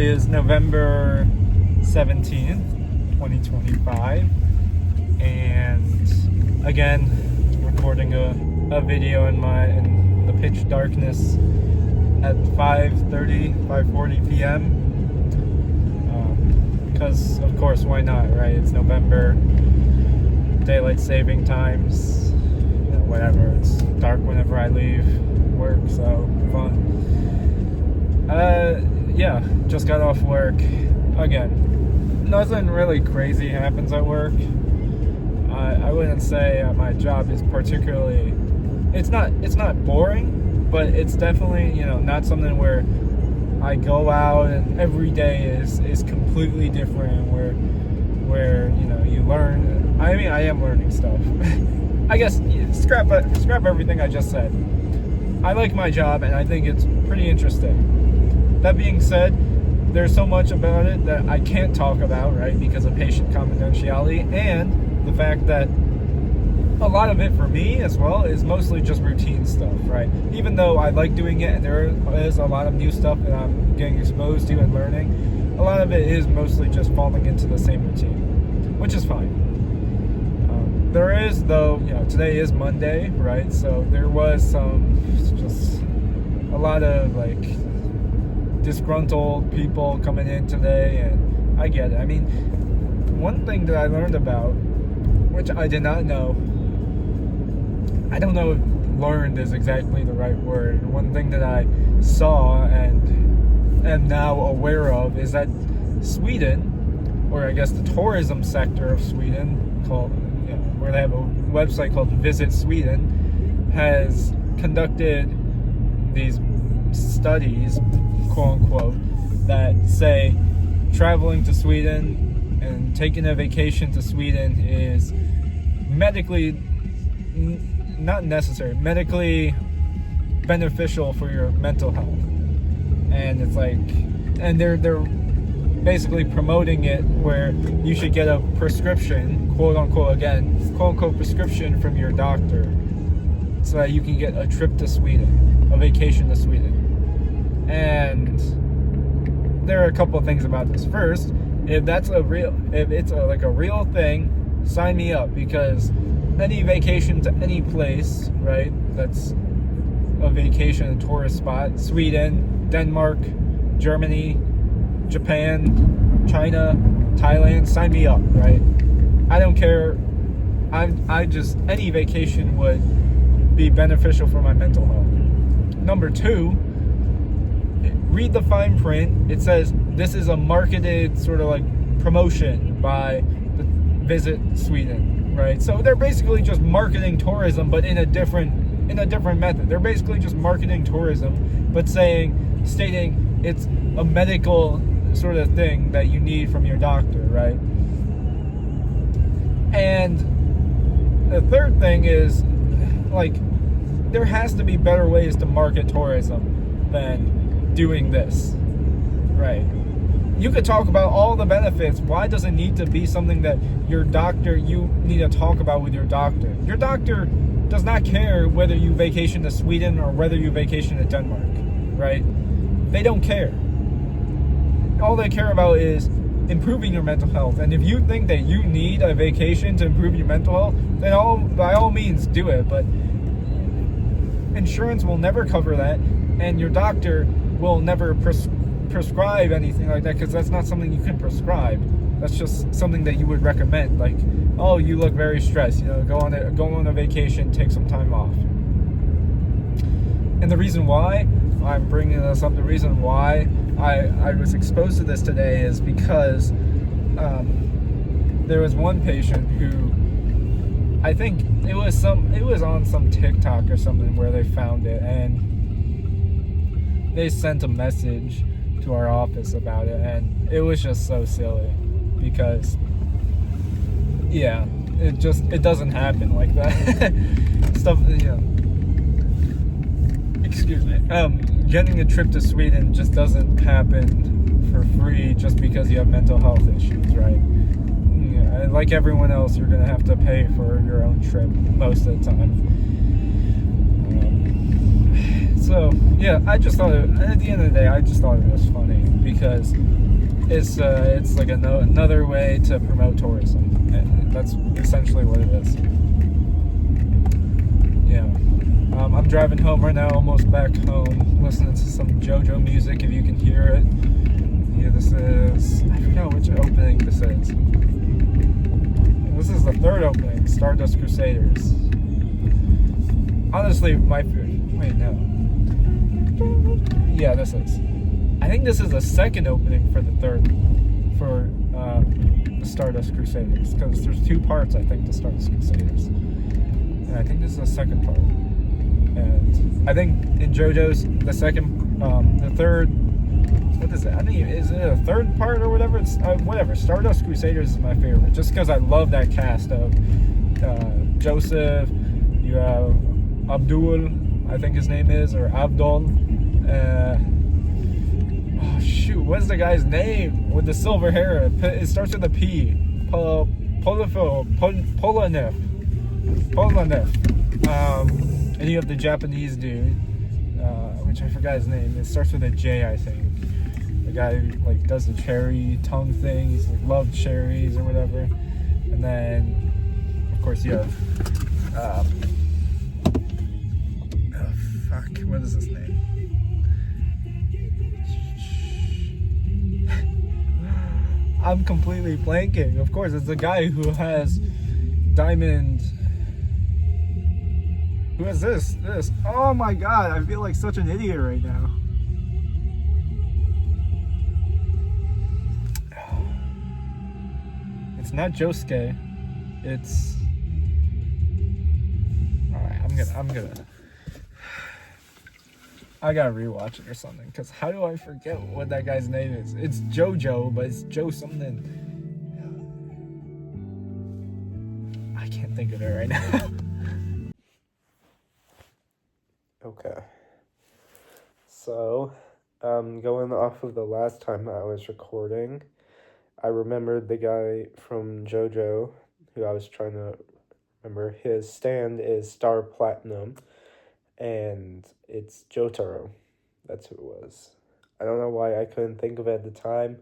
is November 17th, 2025, and again, recording a video in the pitch darkness at 5:40 p.m. Because of course, why not, right? It's November, daylight saving times, whatever. It's dark whenever I leave work, so fun. Yeah, just got off work. Again, nothing really crazy happens at work. I wouldn't say my job is particularly, it's not boring, but it's definitely, not something where I go out and every day is completely different, where you learn. I mean, I am learning stuff. I guess scrap everything I just said. I like my job and I think it's pretty interesting. That being said, there's so much about it that I can't talk about, right, because of patient confidentiality, and the fact that a lot of it for me as well is mostly just routine stuff, right? Even though I like doing it and there is a lot of new stuff that I'm getting exposed to and learning, a lot of it is mostly just falling into the same routine, which is fine. There is, though, today is Monday, right? So there was just a lot of disgruntled people coming in today, and I get it. I mean, one thing that I learned about, which I did not know, I don't know if learned is exactly the right word. One thing that I saw and am now aware of is that Sweden, or I guess the tourism sector of Sweden, where they have a website called Visit Sweden, has conducted these studies, quote unquote, that say traveling to Sweden and taking a vacation to Sweden is medically medically beneficial for your mental health. And it's and they're basically promoting it where you should get a prescription, quote unquote, prescription from your doctor, so that you can get a trip to Sweden, a vacation to Sweden. And there are a couple of things about this. First, if it's a real thing, sign me up, because any vacation to any place, right, that's a vacation, a tourist spot, Sweden, Denmark, Germany, Japan, China, Thailand, sign me up, right? I don't care. Any vacation would be beneficial for my mental health. Number two, read the fine print. It says this is a marketed sort of promotion by the Visit Sweden, right? So they're basically just marketing tourism, but in a different method. They're basically just marketing tourism, but stating it's a medical sort of thing that you need from your doctor, right? And the third thing is, there has to be better ways to market tourism than doing this, right? You could talk about all the benefits. Why does it need to be something that you need to talk about with your doctor? Your doctor does not care whether you vacation to Sweden or whether you vacation to Denmark, right? They don't care. All they care about is improving your mental health. And if you think that you need a vacation to improve your mental health, then by all means do it. But insurance will never cover that, and your doctor will never prescribe anything like that, because that's not something you can prescribe. That's just something that you would recommend. Oh, you look very stressed, go on a vacation, take some time off. And the reason why I'm bringing this up, the reason why I was exposed to this today is because there was one patient who, I think it was on some TikTok or something where they found it, and they sent a message to our office about it, and it was just so silly, because it doesn't happen like that. Stuff, excuse me. Getting a trip to Sweden just doesn't happen for free just because you have mental health issues, right? Like everyone else, you're gonna have to pay for your own trip most of the time. So Yeah, I just thought at the end of the day, I just thought it was funny because it's like another way to promote tourism, and that's essentially what it is. Yeah. I'm driving home right now, almost back home, listening to some JoJo music. If you can hear it, yeah, this is, I forgot which opening this is. This is the third opening, Stardust Crusaders. Honestly, wait, no. Yeah, this is. I think this is the second opening for the Stardust Crusaders, because there's two parts, I think, to Stardust Crusaders. And I think this is the second part. And I think in JoJo's, the third, what is it? I think, is it a third part or whatever? It's whatever. Stardust Crusaders is my favorite, just because I love that cast of Joseph, you have Abdul, I think his name is, or Abdul. Oh shoot, what's the guy's name with the silver hair? It starts with a P. Polanev. And you have the Japanese dude, which I forgot his name. It starts with a J, I think. The guy who like does the cherry tongue thing. He's like loved cherries or whatever. And then, of course, you have what is his name? I'm completely blanking. Of course, it's the guy who has diamond. Who is this? Oh my god, I feel like such an idiot right now. It's not Josuke. It's... Alright, I'm gonna... I gotta rewatch it or something, because how do I forget what that guy's name is? It's JoJo, but it's Joe something. I can't think of it right now. Okay. So, going off of the last time I was recording, I remembered the guy from JoJo, who I was trying to remember. His stand is Star Platinum, and it's Jotaro. That's who it was. I don't know why I couldn't think of it at the time.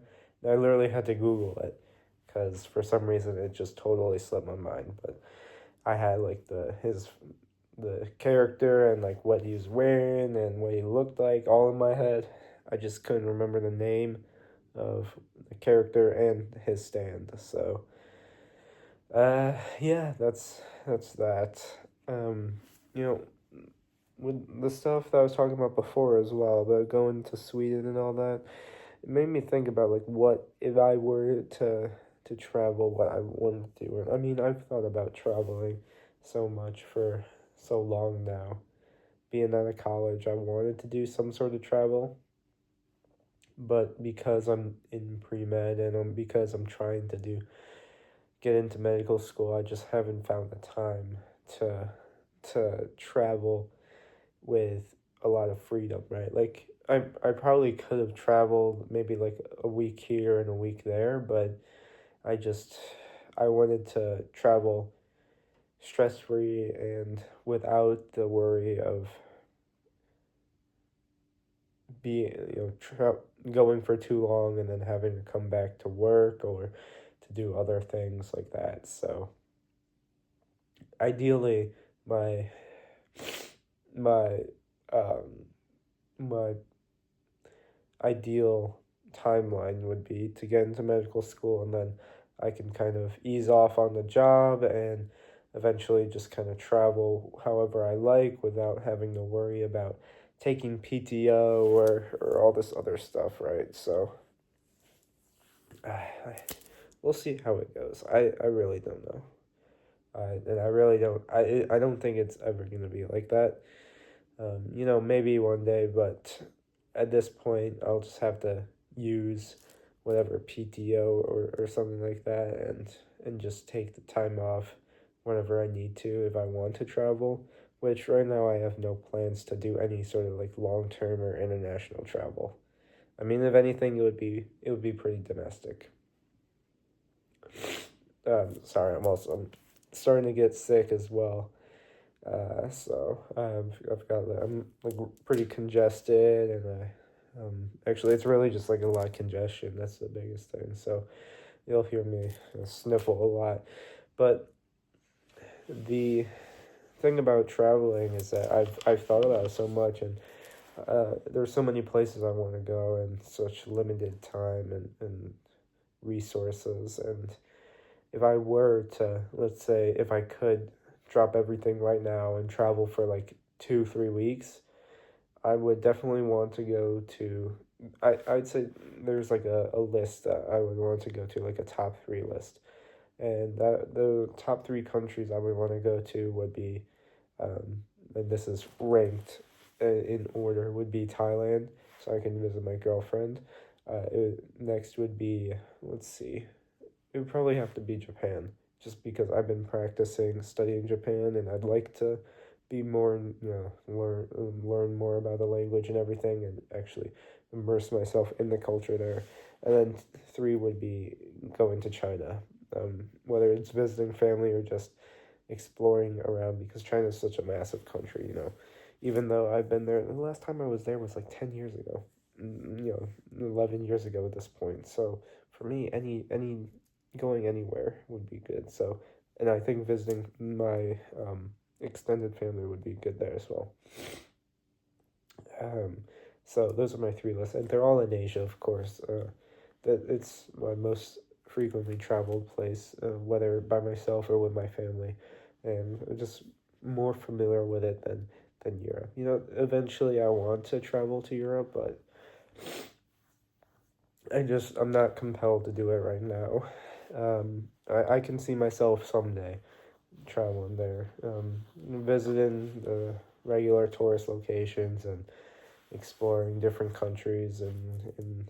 I literally had to Google it, because for some reason it just totally slipped my mind. But I had like the character and like what he was wearing and what he looked like all in my head. I just couldn't remember the name of the character and his stand. So yeah, that's that. You know, with the stuff that I was talking about before as well, about going to Sweden and all that, it made me think about like what if I were to travel, what I wanted to do. I mean, I've thought about traveling so much for so long now. Being out of college, I wanted to do some sort of travel, but because I'm in pre-med and because I'm trying to get into medical school, I just haven't found the time to travel with a lot of freedom, right? Like I probably could have traveled maybe like a week here and a week there, but I wanted to travel stress-free and without the worry of going for too long and then having to come back to work or to do other things like that. So ideally, my my um my ideal timeline would be to get into medical school, and then I can kind of ease off on the job and eventually just kind of travel however I like without having to worry about taking PTO or all this other stuff, right? So we'll see how it goes. I really don't know. And I really don't. I don't think it's ever gonna be like that. Maybe one day, but at this point, I'll just have to use whatever PTO or something like that, and just take the time off whenever I need to if I want to travel. Which right now I have no plans to do any sort of like long term or international travel. I mean, if anything, it would be pretty domestic. Sorry, I'm starting to get sick as well. I've got I'm like pretty congested, and actually it's really just like a lot of congestion. That's the biggest thing. So you'll hear me sniffle a lot. But the thing about traveling is that I've thought about it so much, and there's so many places I want to go in such limited time and resources. And if I were to, let's say, if I could drop everything right now and travel for like 2, 3 weeks, I would definitely want to go to. I'd say there's like a list that I would want to go to, like a top three list. And the top three countries I would want to go to would be, and this is ranked in order, would be Thailand, so I can visit my girlfriend. Next would be, let's see, it would probably have to be Japan, just because I've been practicing studying Japan, and I'd like to be more, learn more about the language and everything, and actually immerse myself in the culture there. And then three would be going to China, whether it's visiting family or just exploring around, because China is such a massive country. Even though I've been there, the last time I was there was like 10 years ago, 11 years ago at this point. So for me, any going anywhere would be good. So, and I think visiting my extended family would be good there as well. Um, so those are my three lists, and they're all in Asia, of course. That it's my most frequently traveled place, whether by myself or with my family, and I'm just more familiar with it than Europe. Eventually I want to travel to Europe, but I'm not compelled to do it right now. I can see myself someday traveling there, visiting the regular tourist locations and exploring different countries in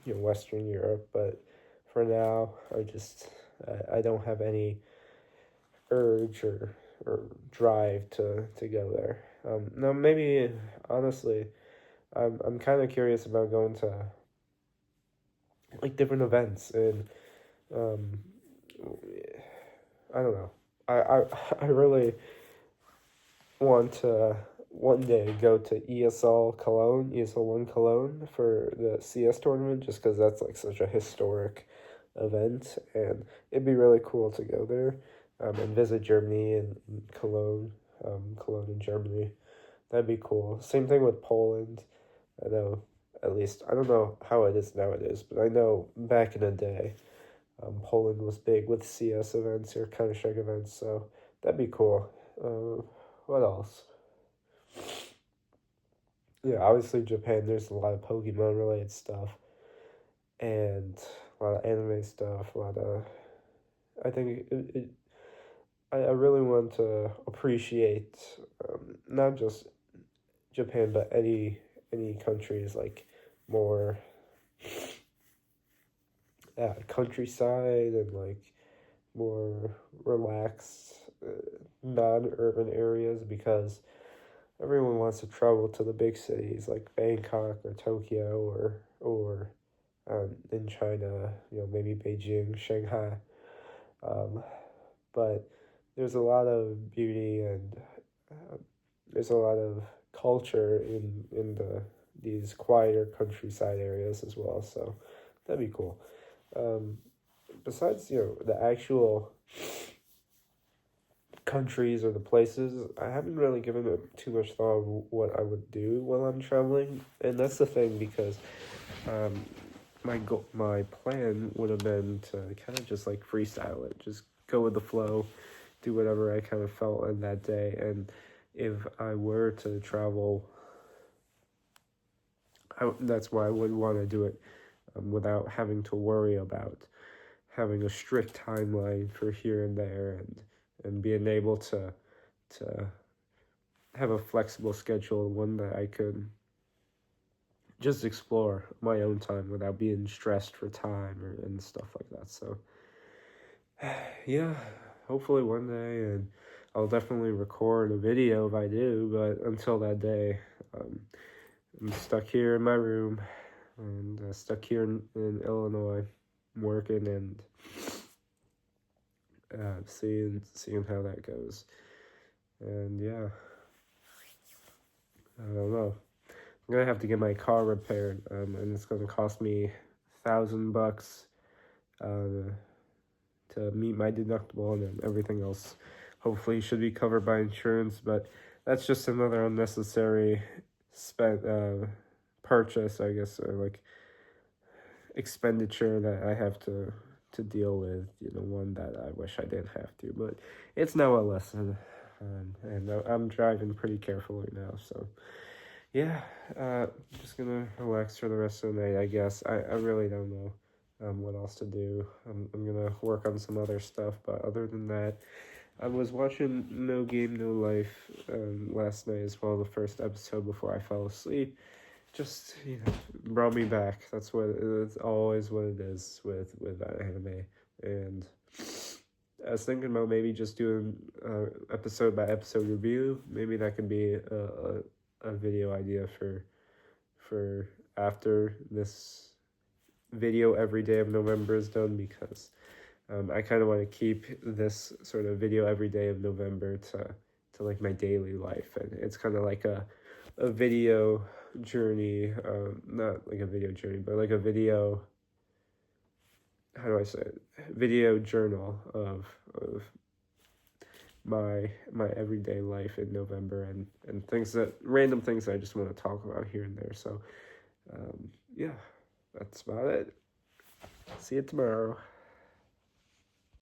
Western Europe. But for now, I don't have any urge or drive to go there. No, maybe honestly, I'm kind of curious about going to like different events, and um, I don't know. I really want to one day go to ESL 1 Cologne for the CS tournament, just because that's like such a historic event, and it'd be really cool to go there, and visit Germany and Cologne in Germany. That'd be cool. Same thing with Poland. I know, at least, I don't know how it is nowadays, but I know back in the day, Poland was big with CS events or Counter-Strike events, so that'd be cool. What else? Yeah, obviously Japan, there's a lot of Pokemon related stuff, and a lot of anime stuff, a lot of, I think I really want to appreciate, not just Japan, but any countries like more countryside and like more relaxed, non-urban areas, because everyone wants to travel to the big cities like Bangkok or Tokyo or in China, maybe Beijing, Shanghai. Um, but there's a lot of beauty, and uh, there's a lot of culture in these quieter countryside areas as well. So that'd be cool. Um, Besides, the actual countries or the places, I haven't really given it too much thought of what I would do while I'm traveling, and that's the thing, because um, my plan would have been to kind of just like freestyle it, just go with the flow, do whatever I kind of felt in that day. And if I were to travel, that's why I would want to do it without having to worry about having a strict timeline for here and there, and being able to have a flexible schedule, one that I could just explore my own time without being stressed for time and stuff like that. So yeah, hopefully one day, and I'll definitely record a video if I do. But until that day, I'm stuck here in my room, and stuck here in Illinois, working and seeing how that goes. And yeah, I don't know. I'm gonna have to get my car repaired, and it's gonna cost me $1,000 to meet my deductible, and then everything else hopefully should be covered by insurance. But that's just another unnecessary purchase, I guess, or like expenditure that I have to deal with. One that I wish I didn't have to, but it's now a lesson. And I'm driving pretty carefully now, so yeah, just gonna relax for the rest of the night, I guess. I really don't know what else to do. I'm gonna work on some other stuff, but other than that, I was watching No Game No Life last night as well, the first episode before I fell asleep. Just brought me back. That's what it's always what it is with that anime. And I was thinking about maybe just doing episode by episode review. Maybe that could be a video idea for after this video every day of November is done, because I kind of want to keep this sort of video every day of November to like my daily life, and it's kind of like a video journey, not like a video journey, but like a video, how do I say it? Video journal of my everyday life in November, and random things that I just want to talk about here and there. So yeah, that's about it. See you tomorrow.